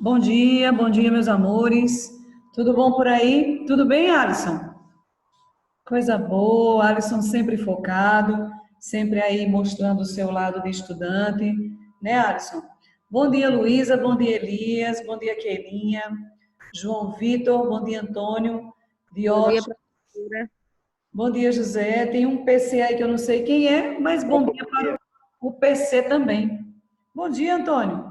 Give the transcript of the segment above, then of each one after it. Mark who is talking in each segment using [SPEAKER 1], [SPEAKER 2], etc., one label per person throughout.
[SPEAKER 1] Bom dia, meus amores. Tudo bom por aí? Tudo bem, Alisson? Coisa boa, Alisson sempre focado, sempre aí mostrando o seu lado de estudante, né, Alisson? Bom dia, Luísa, bom dia, Elias, bom dia, Keilinha, João Vitor, bom dia, Antônio,
[SPEAKER 2] Bom dia,
[SPEAKER 1] Diogo,
[SPEAKER 2] professora.
[SPEAKER 1] bom dia, José. Tem um PC aí que eu não sei quem é, mas bom dia para o PC também. Bom dia, Antônio.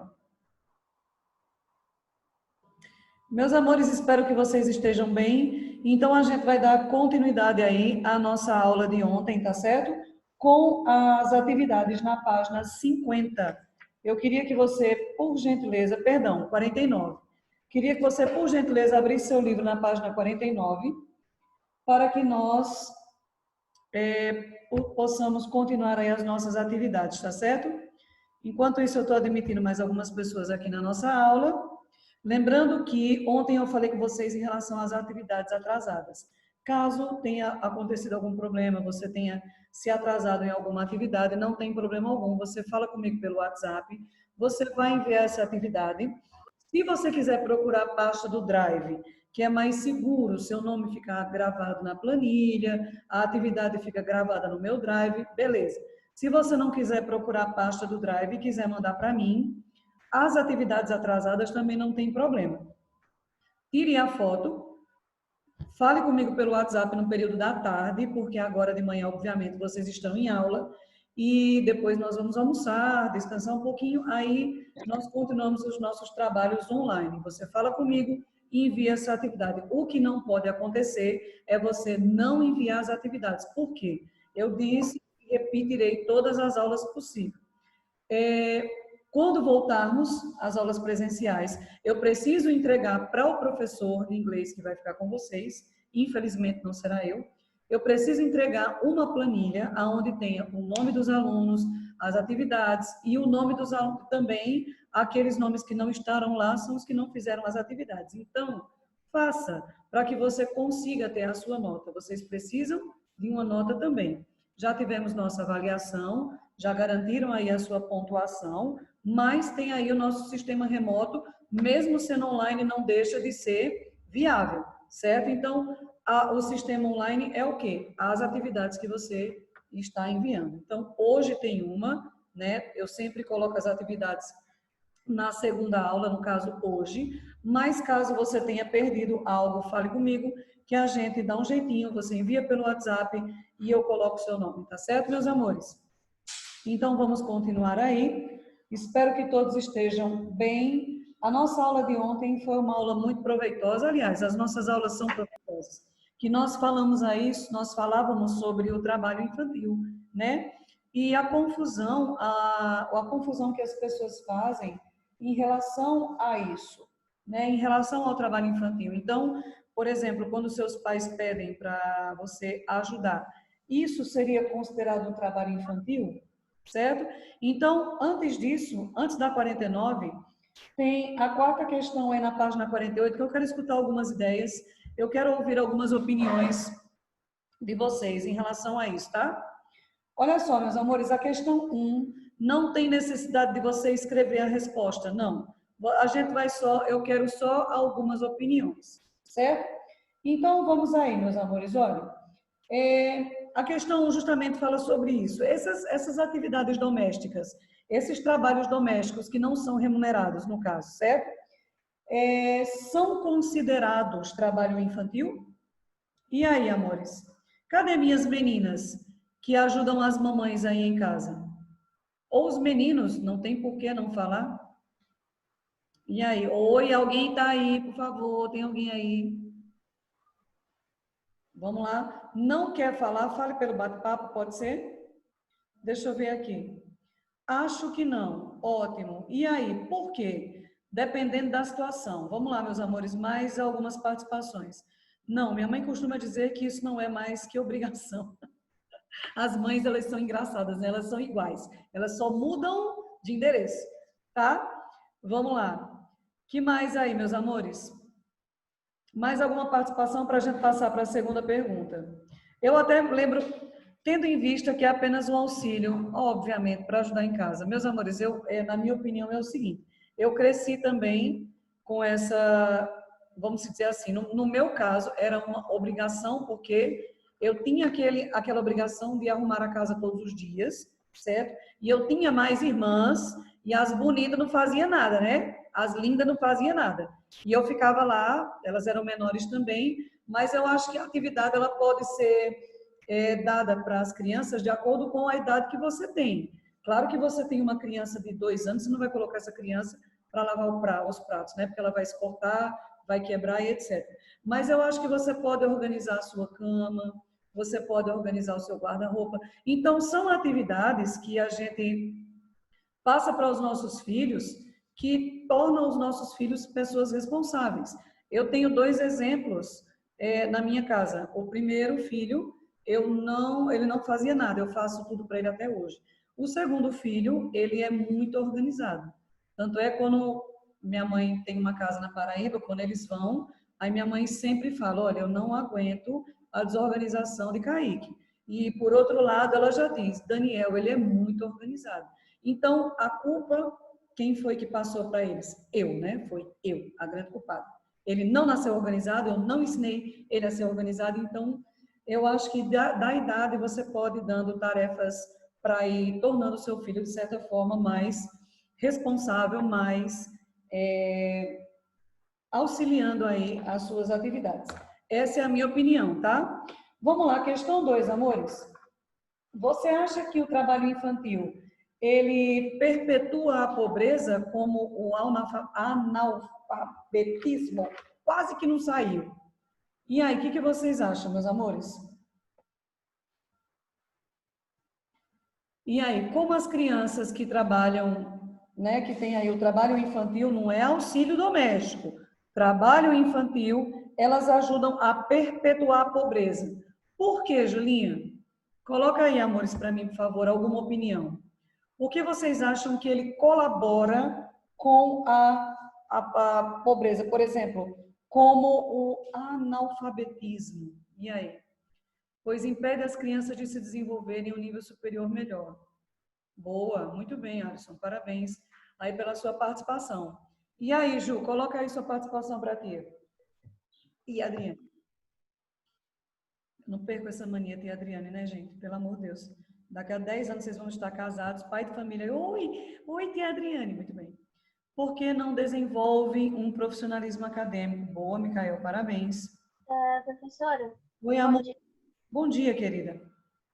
[SPEAKER 1] Meus amores, espero que vocês estejam bem. Então, a gente vai dar continuidade aí à nossa aula de ontem, tá certo? Com as atividades na página 50. Eu queria que você, por gentileza, perdão, 49. Queria que você, por gentileza, abrisse seu livro na página 49, para que nós possamos continuar aí as nossas atividades, tá certo? Enquanto isso, eu estou admitindo mais algumas pessoas aqui na nossa aula. Lembrando que ontem eu falei com vocês em relação às atividades atrasadas. Caso tenha acontecido algum problema, você tenha se atrasado em alguma atividade, não tem problema algum. Você fala comigo pelo WhatsApp, você vai enviar essa atividade. Se você quiser procurar a pasta do Drive, que é mais seguro, seu nome fica gravado na planilha, a atividade fica gravada no meu Drive, beleza. Se você não quiser procurar a pasta do Drive e quiser mandar para mim, as atividades atrasadas também não tem problema. Tire a foto, fale comigo pelo WhatsApp no período da tarde, porque agora de manhã, obviamente, vocês estão em aula, e depois nós vamos almoçar, descansar um pouquinho, aí nós continuamos os nossos trabalhos online. Você fala comigo e envia essa atividade. O que não pode acontecer é você não enviar as atividades. Por quê? Eu disse e repetirei todas as aulas possíveis. Quando voltarmos às aulas presenciais, eu preciso entregar para o professor de inglês que vai ficar com vocês, infelizmente não será eu preciso entregar uma planilha onde tenha o nome dos alunos, as atividades e o nome dos alunos também, aqueles nomes que não estarão lá são os que não fizeram as atividades. Então, faça para que você consiga ter a sua nota. Vocês precisam de uma nota também. Já tivemos nossa avaliação, já garantiram aí a sua pontuação, mas tem aí o nosso sistema remoto, mesmo sendo online, não deixa de ser viável, certo? Então, o sistema online é o quê? As atividades que você está enviando. Então, hoje tem uma, né? Eu sempre coloco as atividades na segunda aula, no caso hoje, mas caso você tenha perdido algo, fale comigo, que a gente dá um jeitinho, você envia pelo WhatsApp e eu coloco o seu nome, tá certo, meus amores? Então, vamos continuar aí. Espero que todos estejam bem. A nossa aula de ontem foi uma aula muito proveitosa. Aliás, as nossas aulas são proveitosas. Que nós falamos aí, nós falávamos sobre o trabalho infantil, né? E a confusão que as pessoas fazem em relação a isso, né? Em relação ao trabalho infantil. Então, por exemplo, quando seus pais pedem para você ajudar, isso seria considerado um trabalho infantil? Certo? Então, antes disso, antes da 49, tem a quarta questão aí na página 48, que eu quero escutar algumas ideias, eu quero ouvir algumas opiniões de vocês em relação a isso, tá? Olha só, meus amores, a questão 1 não tem necessidade de você escrever a resposta, não. A gente vai só, eu quero só algumas opiniões, certo? Então, vamos aí, meus amores, olha. A questão justamente fala sobre isso. Essas atividades domésticas, esses trabalhos domésticos que não são remunerados, no caso, certo? São considerados trabalho infantil? E aí, amores? Cadê minhas meninas que ajudam as mamães aí em casa? Ou os meninos, não tem por que não falar? E aí? Oi, alguém tá aí, por favor, tem alguém aí? Vamos lá. Não quer falar? Fale pelo bate-papo, pode ser? Deixa eu ver aqui. Acho que não. Ótimo. E aí, por quê? Dependendo da situação. Vamos lá, meus amores, mais algumas participações. Não, minha mãe costuma dizer que isso não é mais que obrigação. As mães, elas são engraçadas, né? Elas são iguais. Elas só mudam de endereço, tá? Vamos lá. Que mais aí, meus amores? Mais alguma participação para a gente passar para a segunda pergunta? Eu até lembro, tendo em vista que é apenas um auxílio, obviamente, para ajudar em casa. Meus amores, na minha opinião, é o seguinte: eu cresci também com essa, vamos dizer assim, no meu caso, era uma obrigação, porque eu tinha aquela obrigação de arrumar a casa todos os dias, certo? E eu tinha mais irmãs, e as bonitas não faziam nada, né? As lindas não faziam nada. E eu ficava lá, elas eram menores também, mas eu acho que a atividade ela pode ser dada para as crianças de acordo com a idade que você tem. Claro que você tem uma criança de 2 anos, você não vai colocar essa criança para lavar os pratos, né? Porque ela vai se cortar, vai quebrar e etc. Mas eu acho que você pode organizar a sua cama, você pode organizar o seu guarda-roupa. Então, são atividades que a gente passa para os nossos filhos que tornam os nossos filhos pessoas responsáveis. Eu tenho 2 exemplos na minha casa. O primeiro filho, ele não fazia nada, eu faço tudo para ele até hoje. O segundo filho, ele é muito organizado. Tanto é quando minha mãe tem uma casa na Paraíba, quando eles vão, aí minha mãe sempre fala, olha, eu não aguento a desorganização de Kaique. E, por outro lado, ela já diz, Daniel, ele é muito organizado. Então, a culpa, quem foi que passou para eles? Eu, né? Foi eu, a grande culpada. Ele não nasceu organizado, eu não ensinei ele a ser organizado, então, eu acho que da idade você pode ir dando tarefas para ir tornando o seu filho, de certa forma, mais responsável, mais auxiliando aí as suas atividades. Essa é a minha opinião, tá? Vamos lá, questão 2, amores. Você acha que o trabalho infantil, ele perpetua a pobreza como o analfabetismo? Quase que não saiu. E aí, o que vocês acham, meus amores? E aí, como as crianças que trabalham, né, que tem aí o trabalho infantil, não é auxílio doméstico, trabalho infantil, elas ajudam a perpetuar a pobreza. Por quê, Julinha? Coloca aí, amores, para mim, por favor, alguma opinião. O que vocês acham que ele colabora com a pobreza? Por exemplo, como o analfabetismo. E aí? Pois impede as crianças de se desenvolverem em um nível superior melhor. Boa, muito bem, Alisson. Parabéns aí pela sua participação. E aí, Ju, coloca aí sua participação para ti. E Adriane? Não perco essa mania de Adriane, né, gente? Pelo amor de Deus. Daqui a 10 anos vocês vão estar casados, pai de família. Oi, tia Adriane. Muito bem. Por que não desenvolve um profissionalismo acadêmico? Boa, Micael, parabéns.
[SPEAKER 2] Professora,
[SPEAKER 1] Oi, amor. Bom dia, querida.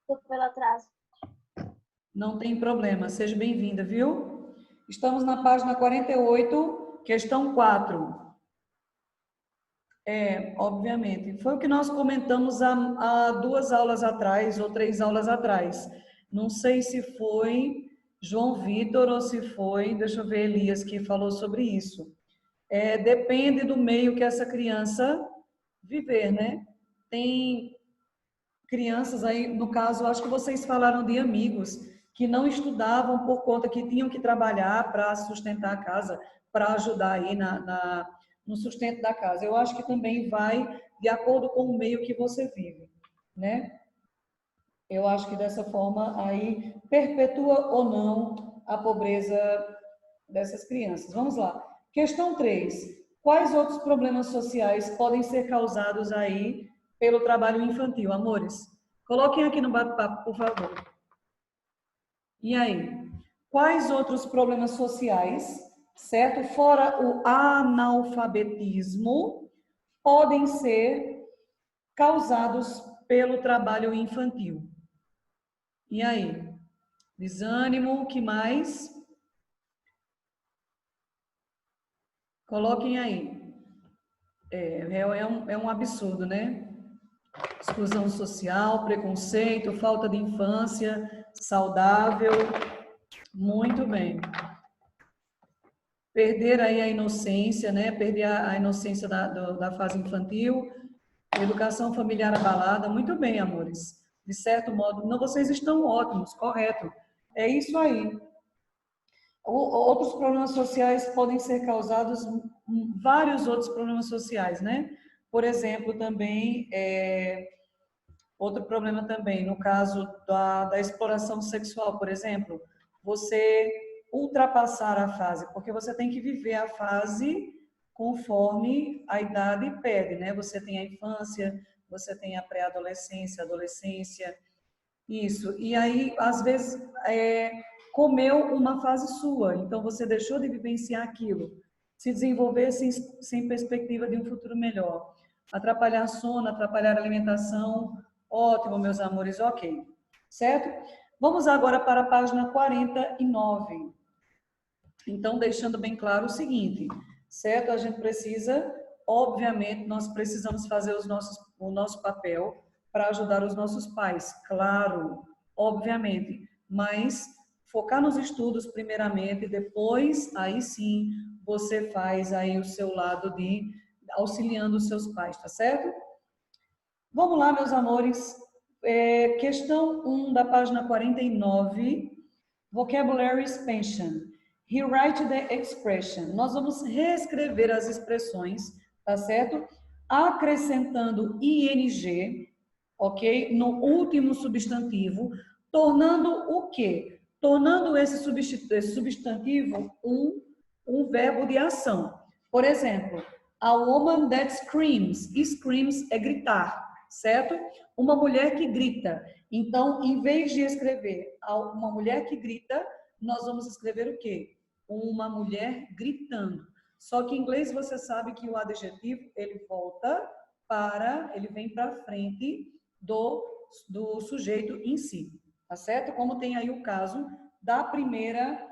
[SPEAKER 2] desculpa pelo atraso.
[SPEAKER 1] Não tem problema, seja bem-vinda, viu? Estamos na página 48, questão 4. Obviamente. Foi o que nós comentamos há 2 aulas atrás, ou 3 aulas atrás. Não sei se foi João Vitor ou se foi, deixa eu ver, Elias, que falou sobre isso. Depende do meio que essa criança viver, né? Tem crianças aí, no caso, acho que vocês falaram de amigos que não estudavam por conta que tinham que trabalhar para sustentar a casa, para ajudar aí no sustento da casa. Eu acho que também vai de acordo com o meio que você vive, né? Eu acho que dessa forma aí perpetua ou não a pobreza dessas crianças. Vamos lá. Questão 3. Quais outros problemas sociais podem ser causados aí pelo trabalho infantil, amores? Coloquem aqui no bate-papo, por favor. E aí? Quais outros problemas sociais, certo? Fora o analfabetismo, podem ser causados pelo trabalho infantil? E aí? Desânimo, o que mais? Coloquem aí. É um absurdo, né? Exclusão social, preconceito, falta de infância saudável. Muito bem. Perder aí a inocência, né? Perder a inocência da fase infantil. Educação familiar abalada. Muito bem, amores. De certo modo, não, vocês estão ótimos, correto. É isso aí. Outros problemas sociais podem ser causados, vários outros problemas sociais, né? Por exemplo, também, outro problema também, no caso da exploração sexual, por exemplo, você ultrapassar a fase, porque você tem que viver a fase conforme a idade pede, né? Você tem a infância, você tem a pré-adolescência, adolescência, isso. E aí, às vezes, comeu uma fase sua, então você deixou de vivenciar aquilo, se desenvolver sem perspectiva de um futuro melhor. Atrapalhar sono, atrapalhar alimentação, ótimo, meus amores, ok. Certo? Vamos agora para a página 49. Então, deixando bem claro o seguinte, certo? A gente precisa, obviamente, nós precisamos fazer o nosso papel para ajudar os nossos pais, claro, obviamente, mas focar nos estudos primeiramente, depois, aí sim, você faz aí o seu lado de auxiliando os seus pais, tá certo? Vamos lá, meus amores. Questão 1 da página 49, Vocabulary Expansion. Rewrite the expression. Nós vamos reescrever as expressões, tá certo? Acrescentando ing, ok? No último substantivo, tornando o quê? Tornando esse substantivo um verbo de ação. Por exemplo, a woman that screams. Screams é gritar, certo? Uma mulher que grita. Então, em vez de escrever uma mulher que grita, nós vamos escrever o quê? Uma mulher gritando. Só que em inglês você sabe que o adjetivo, ele vem para frente do sujeito em si, tá certo? Como tem aí o caso da primeira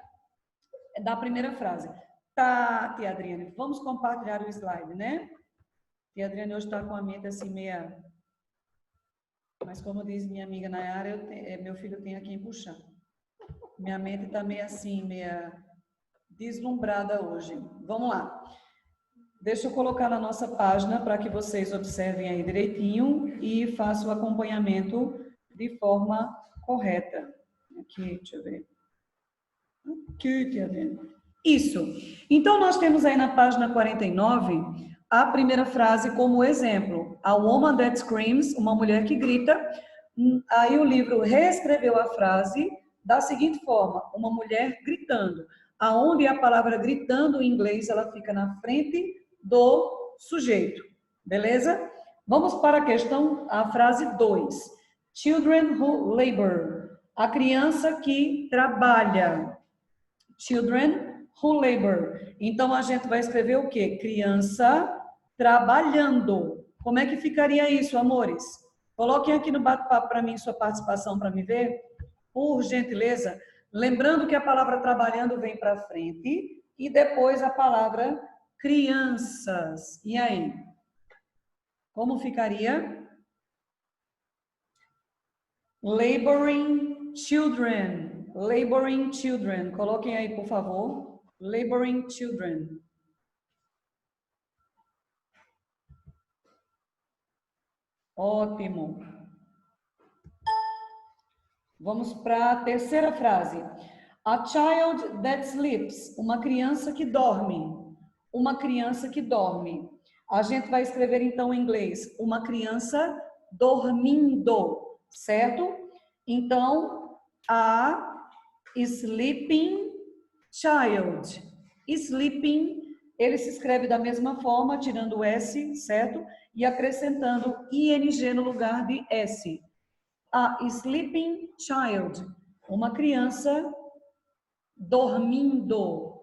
[SPEAKER 1] frase. Tá, tia Adriane, vamos compartilhar o slide, né? Tia Adriane hoje está com a mente assim meia... Mas como diz minha amiga Nayara, meu filho tem a quem puxar. Minha mente está meio assim, meia deslumbrada hoje. Vamos lá. Deixa eu colocar na nossa página para que vocês observem aí direitinho e façam o acompanhamento de forma correta. Aqui, deixa eu ver. Aqui, tia Adriane. Isso. Então, nós temos aí na página 49 a primeira frase como exemplo. A woman that screams, uma mulher que grita. Aí o livro reescreveu a frase da seguinte forma, uma mulher gritando. Aonde a palavra gritando em inglês, ela fica na frente do sujeito. Beleza? Vamos para a frase 2. Children who labor. A criança que trabalha. Children who labor. Então, a gente vai escrever o quê? Criança trabalhando. Como é que ficaria isso, amores? Coloquem aqui no bate-papo para mim sua participação para me ver, por gentileza. Lembrando que a palavra trabalhando vem para frente e depois a palavra crianças. E aí? Como ficaria? Laboring children. Laboring children. Coloquem aí, por favor. Laboring children. Ótimo. Vamos para a terceira frase. A child that sleeps. Uma criança que dorme. Uma criança que dorme. A gente vai escrever então em inglês. Uma criança dormindo. Certo? Então, a sleeping child. Sleeping, ele se escreve da mesma forma, tirando o S, certo? E acrescentando ing no lugar de S. A sleeping child, uma criança dormindo.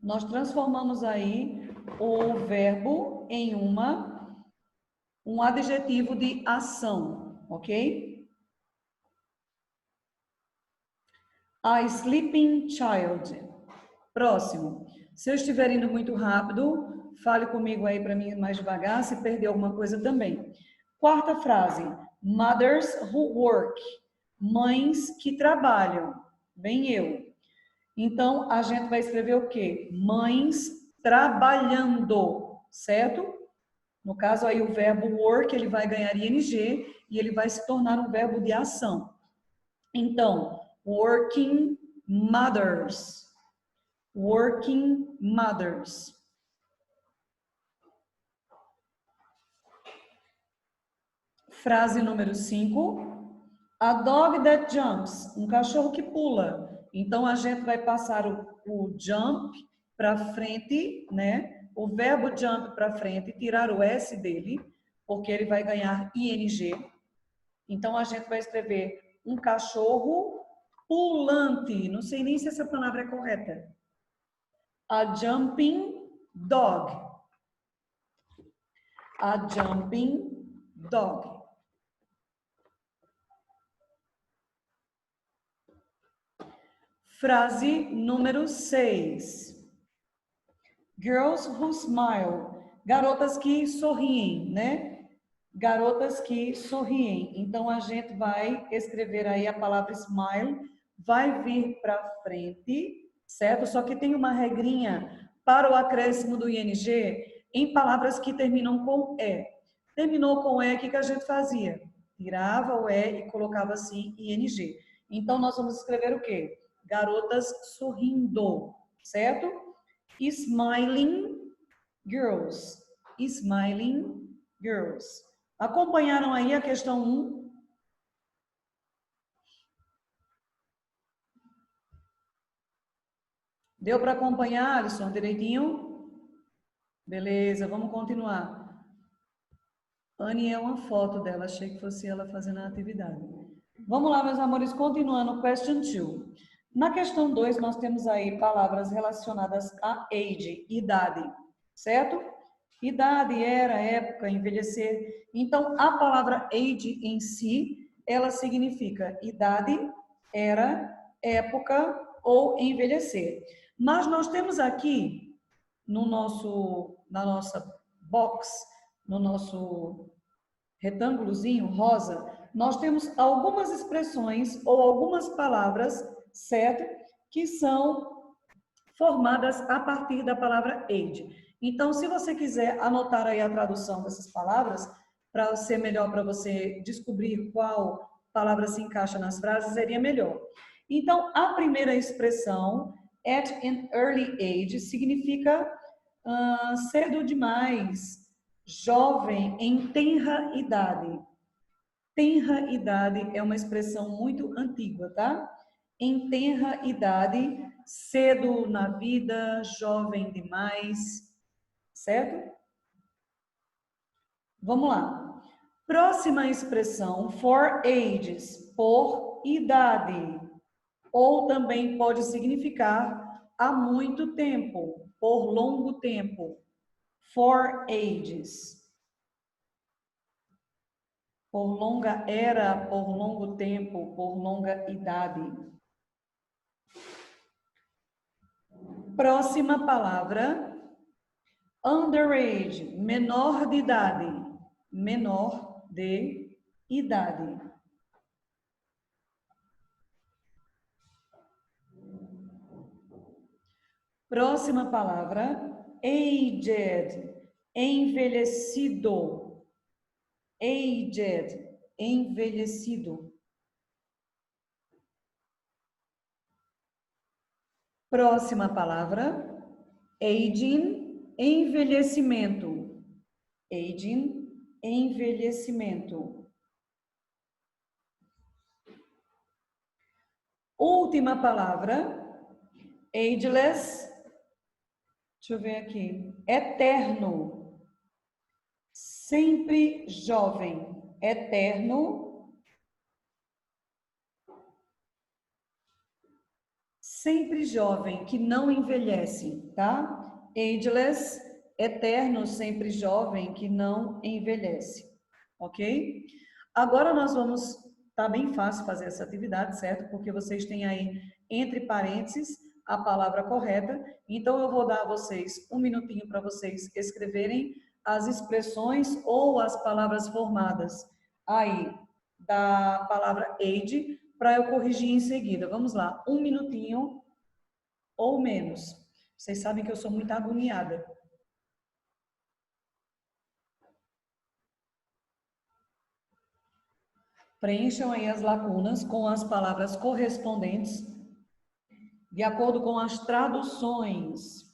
[SPEAKER 1] Nós transformamos aí o verbo em um adjetivo de ação, ok? A sleeping child. Próximo. Se eu estiver indo muito rápido, fale comigo aí para mim mais devagar, se perder alguma coisa também. Quarta frase. Mothers who work. Mães que trabalham. Bem eu. Então, a gente vai escrever o quê? Mães trabalhando, certo? No caso aí o verbo work, ele vai ganhar ing e ele vai se tornar um verbo de ação. Então, working mothers. Working mothers. Frase número 5. A dog that jumps. Um cachorro que pula. Então, a gente vai passar o jump para frente, né? O verbo jump para frente, tirar o S dele, porque ele vai ganhar ing. Então, a gente vai escrever um cachorro pulante. Não sei nem se essa palavra é correta. A jumping dog. A jumping dog. Frase número 6. Girls who smile. Garotas que sorriem, né? Garotas que sorriem. Então, a gente vai escrever aí a palavra smile, vai vir para frente, certo? Só que tem uma regrinha para o acréscimo do ing em palavras que terminam com E. Terminou com E, o que a gente fazia? Tirava o E e colocava assim ing. Então, nós vamos escrever o quê? Garotas sorrindo, certo? Smiling girls. Smiling girls. Acompanharam aí a questão 1? Deu para acompanhar, Alisson, direitinho? Beleza, vamos continuar. Anne é uma foto dela, achei que fosse ela fazendo a atividade. Vamos lá, meus amores, continuando, question 2. Na questão 2, nós temos aí palavras relacionadas a age, idade, certo? Idade, era, época, envelhecer. Então, a palavra age em si, ela significa idade, era, época ou envelhecer. Mas nós temos aqui na nossa box, no nosso retângulozinho rosa, nós temos algumas expressões ou algumas palavras, certo? Que são formadas a partir da palavra age. Então, se você quiser anotar aí a tradução dessas palavras, para ser melhor para você descobrir qual palavra se encaixa nas frases, seria melhor. Então, a primeira expressão, at an early age, significa cedo demais, jovem em tenra idade. Tenra idade é uma expressão muito antiga, tá? Em tenra idade, cedo na vida, jovem demais, certo? Vamos lá. Próxima expressão, for ages, por idade. Ou também pode significar há muito tempo, por longo tempo. For ages. Por longa era, por longo tempo, por longa idade. Próxima palavra, underage, menor de idade. Menor de idade. Próxima palavra, aged, envelhecido. Aged, envelhecido. Próxima palavra, aging, envelhecimento. Aging, envelhecimento. Última palavra, ageless, deixa eu ver aqui, eterno. Sempre jovem, eterno. Sempre jovem, que não envelhece, tá? Ageless, eterno, sempre jovem, que não envelhece, ok? Agora nós vamos, tá bem fácil fazer essa atividade, certo? Porque vocês têm aí, entre parênteses, a palavra correta. Então, eu vou dar a vocês um minutinho para vocês escreverem as expressões ou as palavras formadas aí da palavra age, para eu corrigir em seguida. Vamos lá, um minutinho ou menos. Vocês sabem que eu sou muito agoniada. Preencham aí as lacunas com as palavras correspondentes, de acordo com as traduções.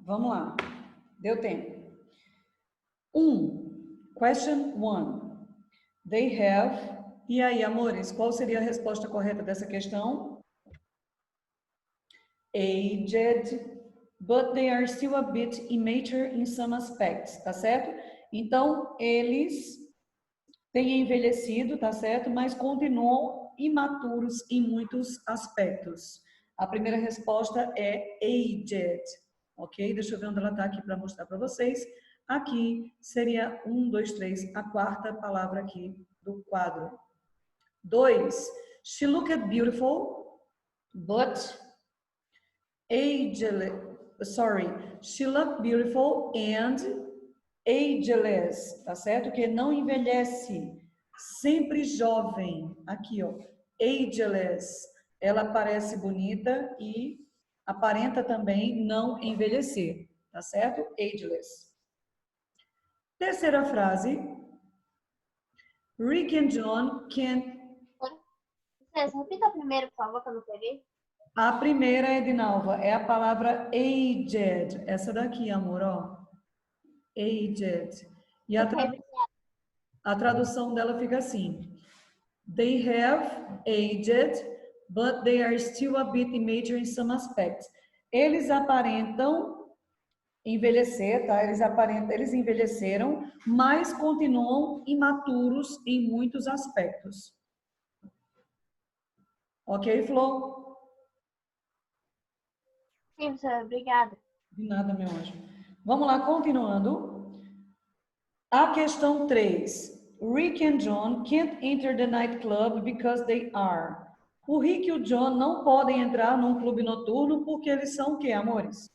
[SPEAKER 1] Vamos lá. Deu tempo. Question 1. They have... E aí, amores, qual seria a resposta correta dessa questão? Aged, but they are still a bit immature in some aspects, tá certo? Então, eles têm envelhecido, tá certo? Mas continuam imaturos em muitos aspectos. A primeira resposta é aged, ok? Deixa eu ver onde ela está aqui para mostrar para vocês. Aqui seria 1, 2, 3, a quarta palavra aqui do quadro. 2. She looked beautiful, but she looked beautiful and ageless, tá certo? Que não envelhece, sempre jovem. Aqui, ó, ageless. Ela parece bonita e aparenta também não envelhecer, tá certo? Ageless. Terceira frase. Rick and John can't...
[SPEAKER 2] Repita a primeira, por favor, que eu não peguei.
[SPEAKER 1] A primeira, Edinalva, é a palavra aged. Essa daqui, amor, ó. Aged. E a tradução dela fica assim. They have aged, but they are still a bit immature in some aspects. Eles aparentam envelhecer, tá? Eles envelheceram, mas continuam imaturos em muitos aspectos. Ok, Flor?
[SPEAKER 2] Sim, professora, obrigada.
[SPEAKER 1] De nada, meu anjo. Vamos lá, continuando. A questão 3. Rick and John can't enter the nightclub because they are. O Rick e o John não podem entrar num clube noturno porque eles são o quê, amores?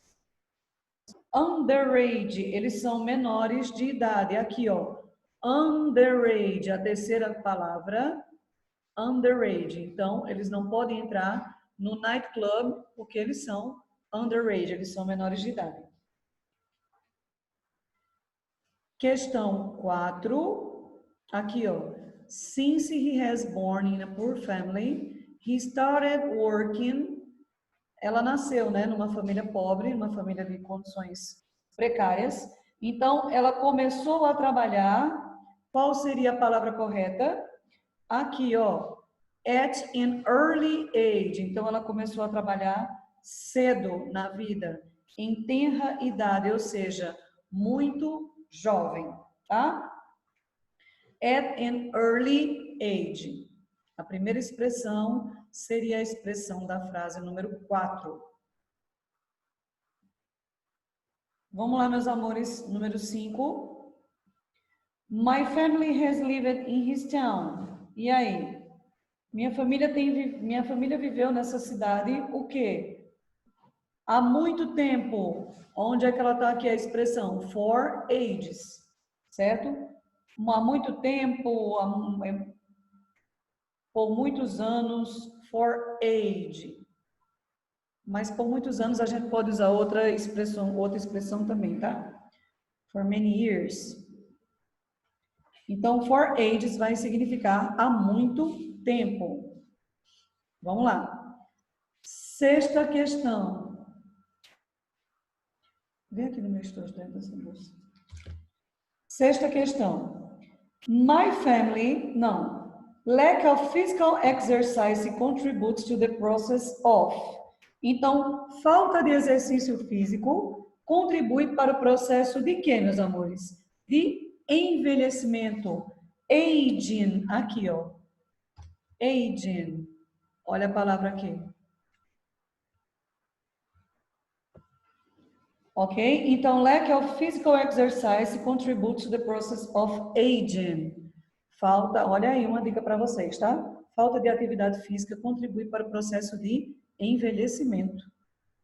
[SPEAKER 1] Underage. Eles são menores de idade. Aqui, ó. Underage. A terceira palavra. Underage. Então, eles não podem entrar no nightclub porque eles são underage. Eles são menores de idade. Questão 4, aqui ó, since he has born in a poor family, he started working, ela nasceu, né, numa família pobre, numa família de condições precárias, então ela começou a trabalhar, qual seria a palavra correta? Aqui ó, at an early age, então ela começou a trabalhar cedo na vida, em tenra idade, ou seja, muito jovem, tá? At an early age. A primeira expressão seria a expressão da frase número 4. Vamos lá, meus amores, número 5. My family has lived in his town. E aí? Minha família viveu nessa cidade o quê? Há muito tempo. Onde é que ela está aqui a expressão? For ages. Certo? Há muito tempo, por muitos anos, for age. Mas por muitos anos a gente pode usar outra expressão também, tá? For many years. Então, for ages vai significar há muito tempo. Vamos lá. Sexta questão. Vem aqui no meu estojo dentro dessa bolsa. Sexta questão. My family, lack of physical exercise contributes to the process of. Então, falta de exercício físico contribui para o processo de quê, meus amores? De envelhecimento. Aging, aqui, ó. Aging. Olha a palavra aqui. Ok? Então, lack of physical exercise contributes to the process of aging. Falta, olha aí uma dica para vocês, tá? Falta de atividade física contribui para o processo de envelhecimento.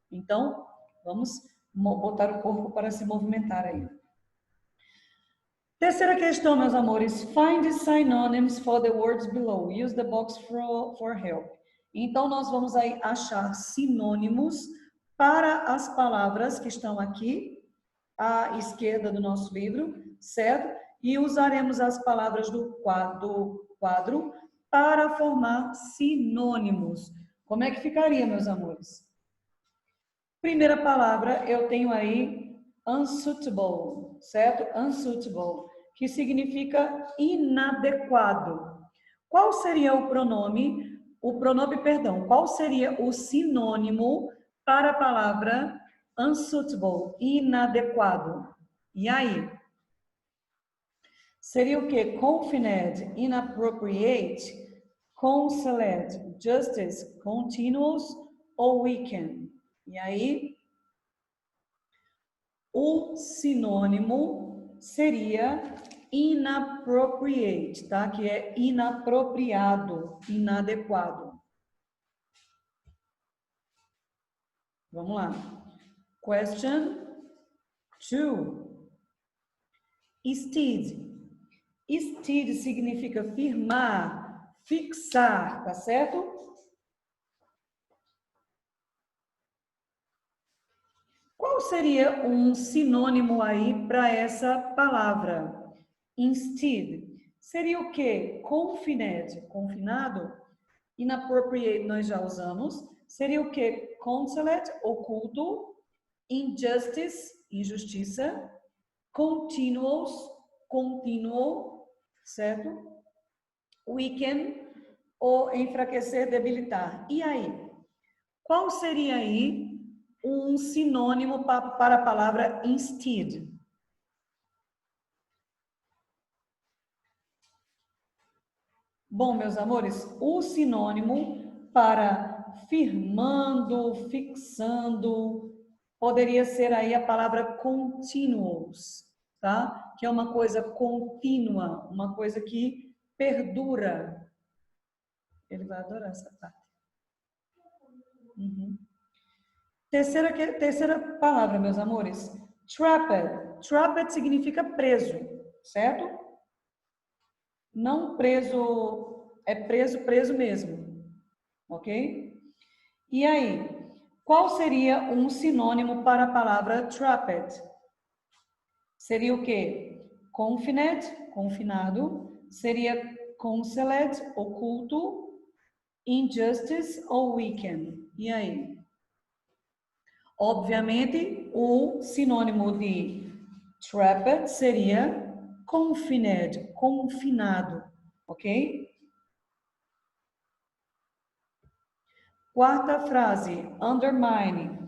[SPEAKER 1] Então, vamos botar o corpo para se movimentar aí. Terceira questão, meus amores. Find synonyms for the words below. Use the box for help. Então, nós vamos aí achar sinônimos para as palavras que estão aqui à esquerda do nosso livro, certo? E usaremos as palavras do quadro para formar sinônimos. Como é que ficaria, meus amores? Primeira palavra, eu tenho aí unsuitable, certo? Unsuitable, que significa inadequado. Qual seria o pronome? Qual seria o sinônimo para a palavra unsuitable, inadequado? E aí? Seria o quê? Confined, inappropriate, concealed, justice, continuous ou weaken? E aí? O sinônimo seria inappropriate, tá? Que é inapropriado, inadequado. Vamos lá. Question 2. Stead. Stead significa firmar, fixar, tá certo? Qual seria um sinônimo aí para essa palavra? Instead. Seria o quê? Confined, confinado. Inappropriate nós já usamos. Seria o quê? Concealed, oculto. Injustice, injustiça. Continuous, continual, certo? Weaken, ou enfraquecer, debilitar. E aí? Qual seria aí um sinônimo para a palavra instead? Bom, meus amores, o sinônimo para firmando, fixando, poderia ser aí a palavra continuous, tá? Que é uma coisa contínua, uma coisa que perdura. Ele vai adorar essa parte. Uhum. Terceira palavra, meus amores. Trapped. Trapped significa preso, certo? Não preso, é preso mesmo, ok? E aí, qual seria um sinônimo para a palavra trapped? Seria o quê? Confined, confinado. Seria concealed, oculto. Injustice ou weaken? E aí? Obviamente, o sinônimo de trapped seria confined, confinado, ok? Quarta frase, undermine.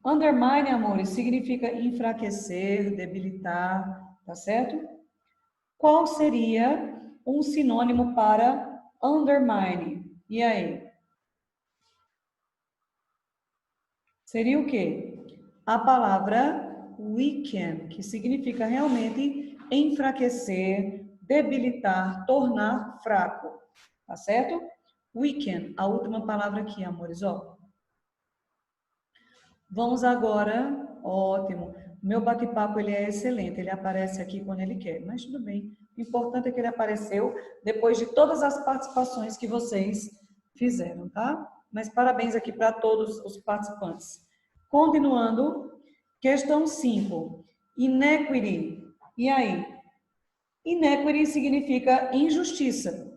[SPEAKER 1] Undermine, amores, significa enfraquecer, debilitar, tá certo? Qual seria um sinônimo para undermine? E aí? Seria o quê? A palavra weaken, que significa realmente enfraquecer, debilitar, tornar fraco. Tá certo? Weaken, a última palavra aqui, amores, ó. Vamos agora, ótimo. Meu bate-papo, ele é excelente, ele aparece aqui quando ele quer, mas tudo bem. O importante é que ele apareceu depois de todas as participações que vocês fizeram, tá? Mas parabéns aqui para todos os participantes. Continuando, questão 5. Inequity. E aí? Inequity significa injustiça.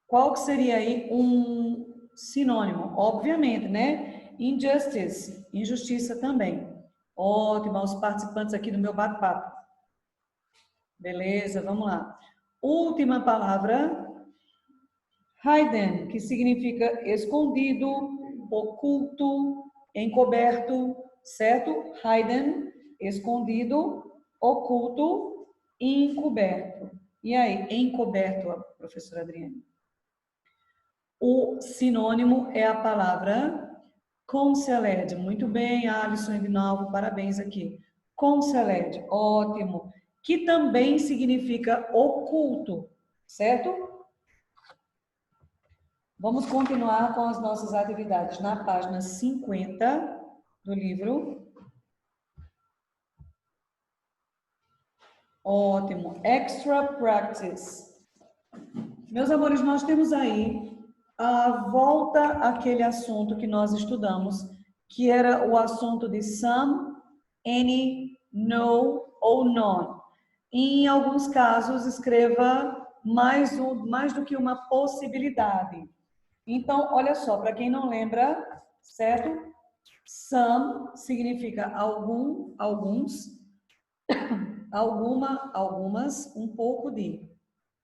[SPEAKER 1] Qual que seria aí um sinônimo? Obviamente, né? Injustice, injustiça também. Ótimo, aos participantes aqui do meu bate-papo. Beleza, vamos lá. Última palavra, hidden, que significa escondido, oculto, encoberto, certo? Hidden, escondido, oculto, encoberto. E aí, encoberto, professora Adriane? O sinônimo é a palavra concealed. Muito bem, Alisson e Vinalvo, parabéns aqui. Concealed, ótimo. Que também significa oculto, certo? Vamos continuar com as nossas atividades na página 50 do livro. Ótimo. Extra practice. Meus amores, nós temos aí a volta àquele assunto que nós estudamos, que era o assunto de some, any, no ou none. Em alguns casos, escreva mais do que uma possibilidade. Então, olha só, para quem não lembra, certo? Some significa algum, alguns, alguma, algumas, um pouco de,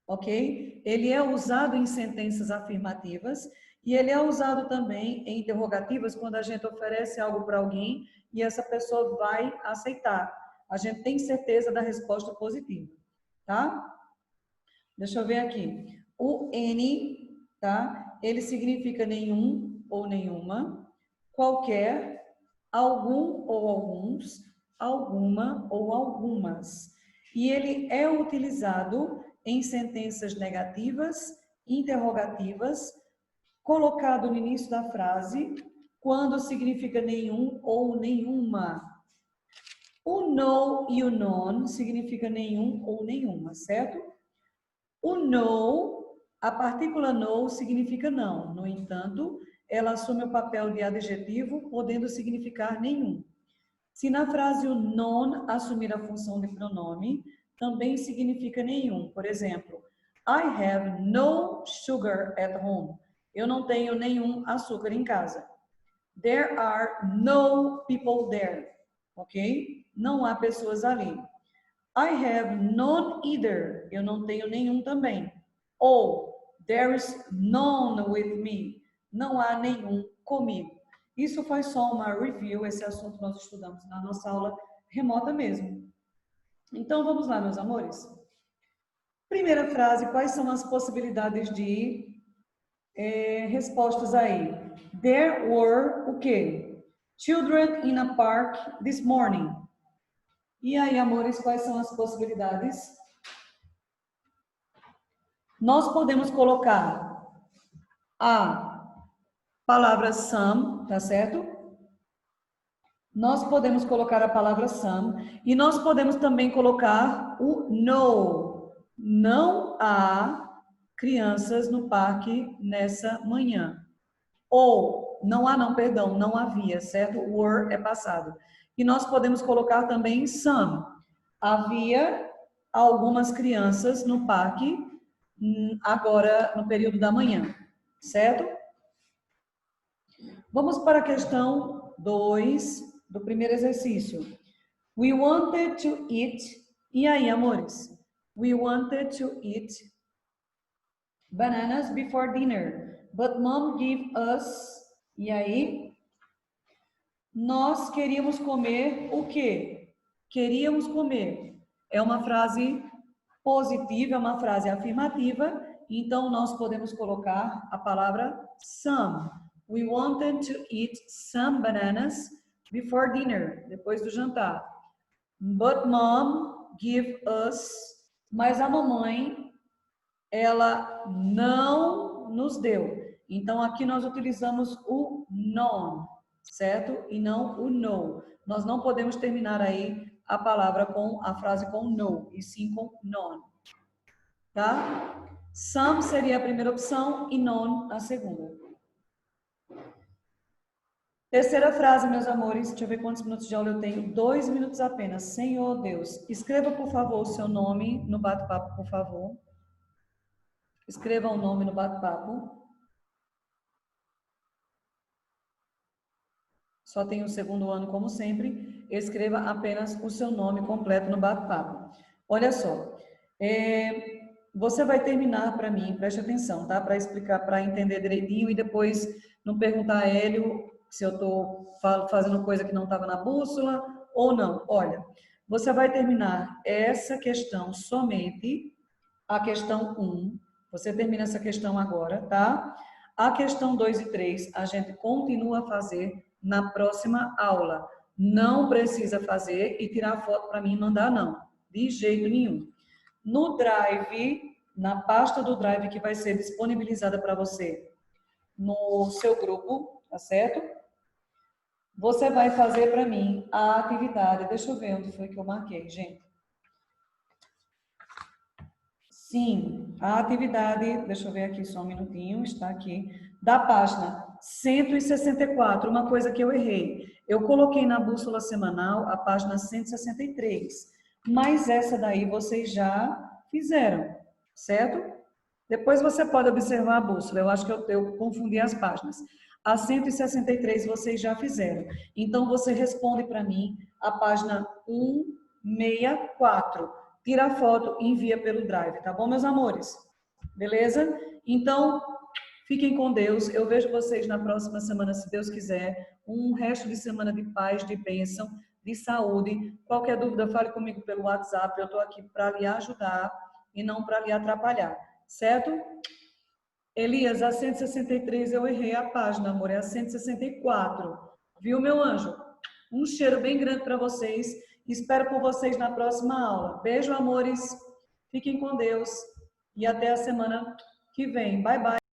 [SPEAKER 1] ok? Ele é usado em sentenças afirmativas e ele é usado também em interrogativas quando a gente oferece algo para alguém e essa pessoa vai aceitar. A gente tem certeza da resposta positiva, tá? Deixa eu ver aqui. O any, tá? Ele significa nenhum ou nenhuma, qualquer, algum ou alguns, alguma ou algumas. E ele é utilizado em sentenças negativas, interrogativas, colocado no início da frase, quando significa nenhum ou nenhuma. O no e o non significa nenhum ou nenhuma, certo? O no, a partícula no significa não. No entanto, ela assume o papel de adjetivo, podendo significar nenhum. Se na frase o non assumir a função de pronome, também significa nenhum. Por exemplo, I have no sugar at home. Eu não tenho nenhum açúcar em casa. There are no people there. Ok? Não há pessoas ali. I have none either. Eu não tenho nenhum também. Ou, there is none with me. Não há nenhum comigo. Isso foi só uma review, esse assunto nós estudamos na nossa aula remota mesmo. Então, vamos lá, meus amores. Primeira frase, quais são as possibilidades de respostas aí? There were o quê? Children in a park this morning. E aí, amores, quais são as possibilidades? Nós podemos colocar a palavra some, tá certo? Nós podemos colocar a palavra some e nós podemos também colocar o no. Não há crianças no parque nessa manhã. Ou, não há não, perdão, não havia, certo? O were é passado. E nós podemos colocar também some. Havia algumas crianças no parque agora no período da manhã, certo? Vamos para a questão 2 do primeiro exercício. We wanted to eat. E aí, amores? We wanted to eat bananas before dinner, but mom gave us. E aí? Nós queríamos comer o quê? Queríamos comer. É uma frase positiva, é uma frase afirmativa, então nós podemos colocar a palavra some. We wanted to eat some bananas before dinner, depois do jantar. But mom gave us, mas a mamãe, ela não nos deu. Então aqui nós utilizamos o non, certo? E não o no. Nós não podemos terminar aí a palavra com a frase com no, e sim com non. Tá? Some seria a primeira opção e non a segunda. Terceira frase, meus amores. Deixa eu ver quantos minutos de aula eu tenho. 2 minutos apenas. Senhor Deus. Escreva, por favor, o seu nome no bate-papo, por favor. Escreva o nome no bate-papo. Só tem o segundo ano, como sempre. Escreva apenas o seu nome completo no bate-papo. Olha só. Você vai terminar para mim, preste atenção, tá? Para explicar, para entender direitinho e depois não perguntar a Hélio se eu estou fazendo coisa que não estava na bússola ou não. Olha, você vai terminar essa questão somente, a questão 1. Você termina essa questão agora, tá? A questão 2 e 3 a gente continua a fazer na próxima aula. Não precisa fazer e tirar foto para mim e mandar, não. De jeito nenhum. No Drive, na pasta do Drive que vai ser disponibilizada para você no seu grupo, tá certo? Você vai fazer para mim a atividade. Deixa eu ver onde foi que eu marquei, gente. Sim, a atividade, deixa eu ver aqui só um minutinho, está aqui, da página 164, uma coisa que eu errei. Eu coloquei na bússola semanal a página 163, mas essa daí vocês já fizeram, certo? Depois você pode observar a bússola, eu acho que eu confundi as páginas. A 163 vocês já fizeram. Então, você responde para mim a página 164. Tira a foto e envia pelo Drive, tá bom, meus amores? Beleza? Então, fiquem com Deus. Eu vejo vocês na próxima semana, se Deus quiser. Um resto de semana de paz, de bênção, de saúde. Qualquer dúvida, fale comigo pelo WhatsApp. Eu estou aqui para lhe ajudar e não para lhe atrapalhar. Certo? Elias, a 163 eu errei a página, amor. É a 164. Viu, meu anjo? Um cheiro bem grande para vocês. Espero por vocês na próxima aula. Beijo, amores. Fiquem com Deus. E até a semana que vem. Bye, bye.